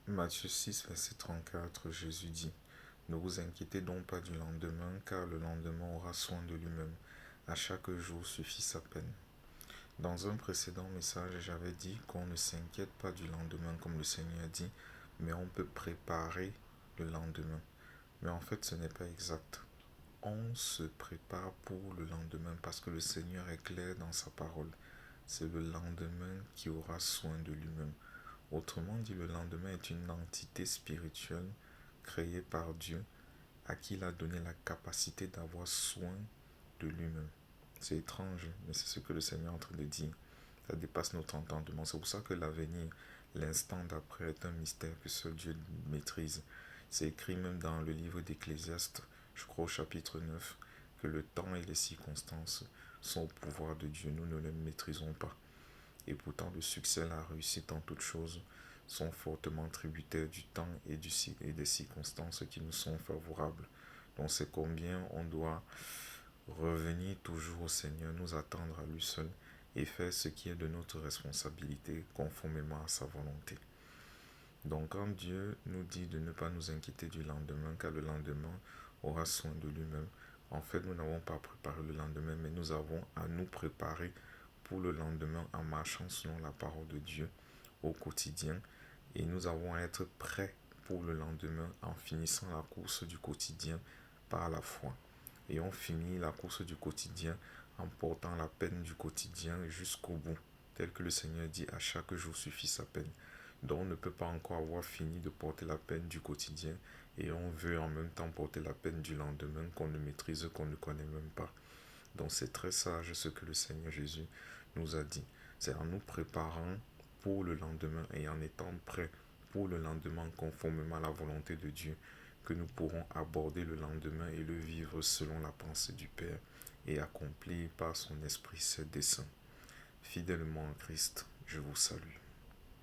Matthieu 6, verset 34, Jésus dit, ne vous inquiétez donc pas du lendemain, car le lendemain aura soin de lui-même. À chaque jour suffit sa peine. Dans un précédent message, j'avais dit qu'on ne s'inquiète pas du lendemain, comme le Seigneur dit, mais on peut préparer le lendemain. Mais en fait, ce n'est pas exact. On se prépare pour le lendemain parce que le Seigneur est clair dans sa parole. C'est le lendemain qui aura soin de lui-même. Autrement dit, le lendemain est une entité spirituelle créée par Dieu à qui il a donné la capacité d'avoir soin de lui-même. C'est étrange, mais c'est ce que le Seigneur est en train de dire. Ça dépasse notre entendement. C'est pour ça que l'avenir, l'instant d'après, est un mystère que seul Dieu maîtrise. C'est écrit même dans le livre d'Ecclésiaste, je crois au chapitre 9, que le temps et les circonstances sont au pouvoir de Dieu. Nous ne les maîtrisons pas. Et pourtant, le succès et la réussite en toutes choses sont fortement tributaires du temps et des circonstances qui nous sont favorables. Donc c'est combien on doit revenir toujours au Seigneur, nous attendre à lui seul et faire ce qui est de notre responsabilité conformément à sa volonté. Donc quand Dieu nous dit de ne pas nous inquiéter du lendemain, car le lendemain aura soin de lui-même, en fait nous n'avons pas préparé le lendemain, mais nous avons à nous préparer pour le lendemain en marchant selon la parole de Dieu au quotidien. Et nous avons à être prêts pour le lendemain en finissant la course du quotidien par la foi. Et on finit la course du quotidien en portant la peine du quotidien jusqu'au bout. Tel que le Seigneur dit, à chaque jour suffit sa peine. Donc on ne peut pas encore avoir fini de porter la peine du quotidien et on veut en même temps porter la peine du lendemain qu'on ne maîtrise, qu'on ne connaît même pas. Donc c'est très sage ce que le Seigneur Jésus nous a dit. C'est en nous préparant pour le lendemain et en étant prêts pour le lendemain conformément à la volonté de Dieu que nous pourrons aborder le lendemain et le vivre selon la pensée du Père et accomplir par son esprit ses desseins. Fidèlement en Christ, je vous salue.